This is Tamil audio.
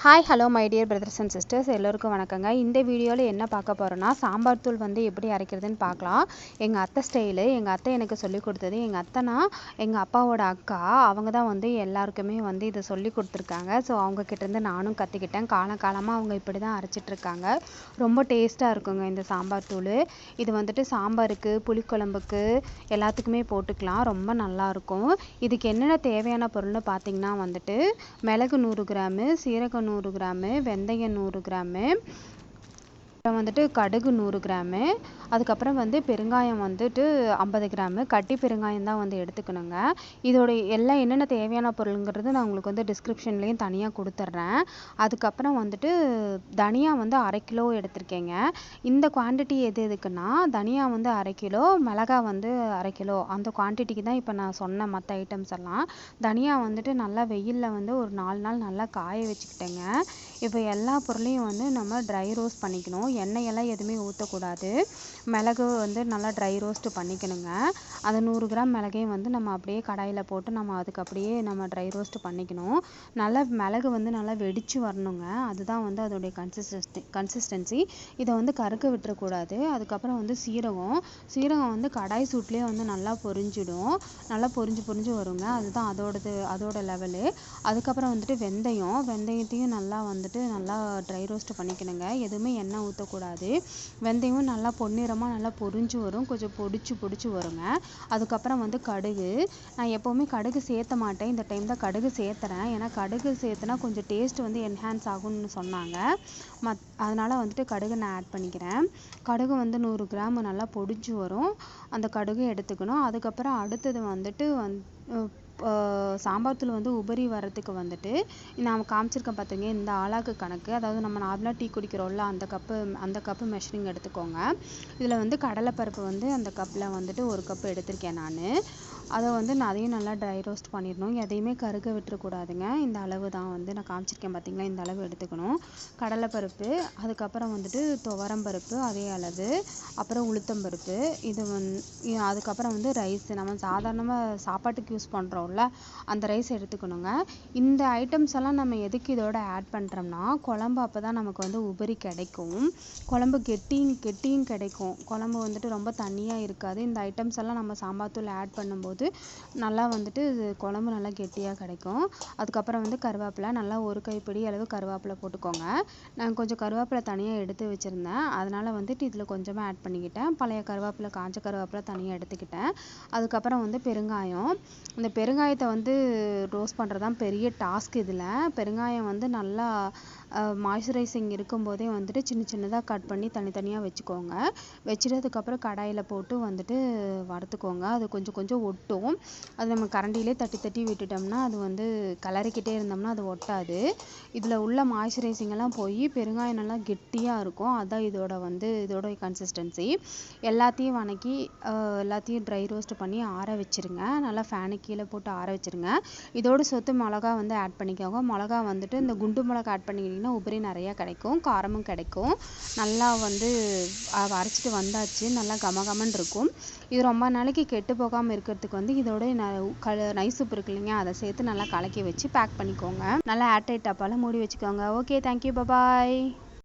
Hi hello my dear brothers and sisters, எல்லோருக்கும் வணக்கங்க. இந்த வீடியோவில் என்ன பார்க்க போகிறோன்னா, சாம்பார் தூள் வந்து எப்படி அரைக்கிறதுன்னு பார்க்கலாம். எங்கள் அத்தை ஸ்டைலு, எங்கள் அத்தை எனக்கு சொல்லி கொடுத்தது. எங்கள் அத்தைனா எங்கள் அப்பாவோட அக்கா, அவங்க தான் வந்து எல்லாருக்குமே வந்து இதை சொல்லி கொடுத்துருக்காங்க. ஸோ அவங்கக்கிட்டேருந்து நானும் கற்றுக்கிட்டேன். காலகாலமாக அவங்க இப்படி தான் அரைச்சிட்ருக்காங்க. ரொம்ப டேஸ்ட்டாக இருக்குங்க இந்த சாம்பார் தூள். இது வந்துட்டு சாம்பாருக்கு, புளிக்குழம்புக்கு எல்லாத்துக்குமே போட்டுக்கலாம். ரொம்ப நல்லாயிருக்கும். இதுக்கு என்னென்ன தேவையான பொருள்னு பார்த்திங்கன்னா வந்துட்டு மிளகு 100 கிராமு, சீரகம் 100 கிராமு, வெந்தயம் 100 கிராமு, அப்புறம் வந்துட்டு கடுகு 100 கிராமு, அதுக்கப்புறம் வந்து பெருங்காயம் வந்துட்டு 50 கிராமு, கட்டி பெருங்காயம் தான் வந்து எடுத்துக்கணுங்க. இதோட எல்லாம் என்னென்ன தேவையான பொருளுங்கிறது நான் உங்களுக்கு வந்து டிஸ்கிரிப்ஷன்லேயும் தனியாக கொடுத்துட்றேன். அதுக்கப்புறம் வந்துட்டு தனியா வந்து 1/2 கிலோ எடுத்திருக்கேங்க. இந்த குவான்டிட்டி எதுக்குன்னா, தனியா வந்து 1/2 கிலோ, மிளகா வந்து 1/2 கிலோ, அந்த குவான்டிட்டிக்கு தான் இப்போ நான் சொன்ன மற்ற ஐட்டம்ஸ் எல்லாம். தனியா வந்துட்டு நல்லா வெயிலில் வந்து ஒரு 4 நாள் நல்லா காய வச்சுக்கிட்டேங்க. இப்போ எல்லா பொருளையும் வந்து நம்ம ட்ரை ரோஸ்ட் பண்ணிக்கணும். எண்ணெயெல்லாம் எதுவுமே ஊற்றக்கூடாது. மிளகு வந்து நல்லா ட்ரை ரோஸ்ட் பண்ணிக்கணுங்க. அந்த 100 கிராம் மிளகையும் வந்து நம்ம அப்படியே கடாயில் போட்டு நம்ம அதுக்கு அப்படியே நம்ம ட்ரை ரோஸ்ட் பண்ணிக்கணும். நல்லா மிளகு வந்து நல்லா வெடித்து வரணுங்க. அதுதான் வந்து அதோடைய கன்சிஸ்டன்சி. இதை வந்து கருக்க விட்டுறக்கூடாது. அதுக்கப்புறம் வந்து சீரகம் வந்து கடாய் சூட்லேயே வந்து நல்லா பொரிஞ்சிடும். நல்லா பொரிஞ்சு வருங்க. அதுதான் அதோட லெவலு. அதுக்கப்புறம் வந்துட்டு வெந்தயத்தையும் நல்லா வந்துட்டு நல்லா ட்ரை ரோஸ்ட் பண்ணிக்கணுங்க. எதுவுமே எண்ணெய் ஊற்றக்கூடாது. வெந்தயமும் நல்லா பொன்னிறமாக நல்லா பொரிஞ்சு வரும். கொஞ்சம் பொடிச்சு வருங்க. அதுக்கப்புறம் வந்து கடுகு. நான் எப்போவுமே கடுகு சேர்த்த மாட்டேன். இந்த டைம் தான் கடுகு சேர்த்துறேன். ஏன்னா கடுகு சேர்த்துனா கொஞ்சம் டேஸ்ட் வந்து என்ஹான்ஸ் ஆகும்னு சொன்னாங்க. அதனால் வந்துட்டு கடுகு நான் ஆட் பண்ணிக்கிறேன். கடுகு வந்து 100 கிராம் நல்லா பொடிச்சு வரும். அந்த கடுகு எடுத்துக்கணும். அதுக்கப்புறம் அடுத்தது வந்துட்டு சாம்பார் தூள் வந்து உபரி வரத்துக்கு வந்துட்டு நான் காமிச்சிருக்கேன் பார்த்துங்க, இந்த ஆளாக்கு கணக்கு. அதாவது நம்ம நார்மலாக டீ குடிக்கிறோம்ல, அந்த கப்பு மெஷரிங் எடுத்துக்கோங்க. இதில் வந்து கடலைப்பருப்பு வந்து அந்த கப்பில் வந்துட்டு 1 கப்பு எடுத்திருக்கேன் நான். அதை வந்து அதையும் நல்லா ட்ரை ரோஸ்ட் பண்ணிடணும். எதையுமே கருக விட்டுறக்கூடாதுங்க. இந்த அளவு தான் வந்து நான் காமிச்சிருக்கேன் பார்த்தீங்களா, இந்த அளவு எடுத்துக்கணும். கடலைப்பருப்பு, அதுக்கப்புறம் வந்துட்டு துவரம்பருப்பு அதே அளவு, அப்புறம் உளுத்தம்பருப்பு, அதுக்கப்புறம் வந்து ரைஸ். நம்ம சாதாரணமாக சாப்பாட்டுக்கு யூஸ் பண்ணுறோம்ல, அந்த ரைஸ் எடுத்துக்கணுங்க. இந்த ஐட்டம்ஸ் எல்லாம் நம்ம எதுக்கு இதோட ஆட் பண்ணுறோம்னா, குழம்பு அப்போ தான் நமக்கு வந்து உபரி கிடைக்கும். குழம்பு கெட்டியும் கிடைக்கும். குழம்பு வந்துட்டு ரொம்ப தண்ணியாக இருக்காது. இந்த ஐட்டம்ஸ் எல்லாம் நம்ம சாம்பார் தூள் ஆட் பண்ணும்போது நல்லா வந்துட்டு குழம்பு நல்லா கெட்டியாக கிடைக்கும். அதுக்கப்புறம் வந்து கருவேப்பிலை, நல்லா 1 கைப்பிடி அளவு கருவேப்பிலை போட்டுக்கோங்க. நான் கொஞ்சம் கருவேப்பிலை தனியாக எடுத்து வச்சுருந்தேன். அதனால் வந்துட்டு இதில் கொஞ்சமாக ஆட் பண்ணிக்கிட்டேன். பழைய கருவேப்பிலை, காஞ்ச கருவேப்பிலை தனியாக எடுத்துக்கிட்டேன். அதுக்கப்புறம் வந்து பெருங்காயம். இந்த பெருங்காயத்தை வந்து ரோஸ்ட் பண்ணுறது தான் பெரிய டாஸ்க். இதில் பெருங்காயம் வந்து நல்லா மாய்ஸ்சரைசிங் இருக்கும்போதே வந்துட்டு சின்னதாக கட் பண்ணி தனித்தனியாக வச்சுக்கோங்க. வச்சுட்டு அதுக்கப்புறம் கடாயில் போட்டு வந்துட்டு வறுத்துக்கோங்க. அது கொஞ்சம் ஒட்டும். அது நம்ம கரண்டிலே தட்டி விட்டுட்டோம்னா அது வந்து கலரிக்கிட்டே இருந்தோம்னா அது ஒட்டாது. இதில் உள்ள மாய்ஸ்சரைசிங் எல்லாம் போய் பெருங்காயம் நல்லா கெட்டியாக இருக்கும். அதுதான் இதோட கன்சிஸ்டன்சி. எல்லாத்தையும் வணக்கி எல்லாத்தையும் ட்ரை ரோஸ்ட் பண்ணி ஆற வச்சுருங்க. நல்லா ஃபேனுக்கு கீழே போட்டு ஆற வச்சுருங்க. இதோடு சேர்த்து மிளகா வந்து ஆட் பண்ணிக்கோங்க. மிளகா வந்துட்டு இந்த குண்டு மிளகா ஆட் பண்ணிக்கிட்டிங்கன்னா உபரி நிறையா கிடைக்கும், காரமும் கிடைக்கும். நல்லா வந்து அரைச்சிட்டு வந்தாச்சு. நல்லா கமகமன்னு இருக்கும். இது ரொம்ப நாளைக்கு கெட்டு போகாமல் இருக்கிறதுக்கு வந்து இதோட நைஸ் உப்பு இருக்கு இல்லைங்க, அதை சேர்த்து நல்லா கலக்கி வச்சு பேக் பண்ணிக்கோங்க. நல்லா ஏர்டைட் டப்பால மூடி வச்சுக்கோங்க. Okay, thank you, bye bye.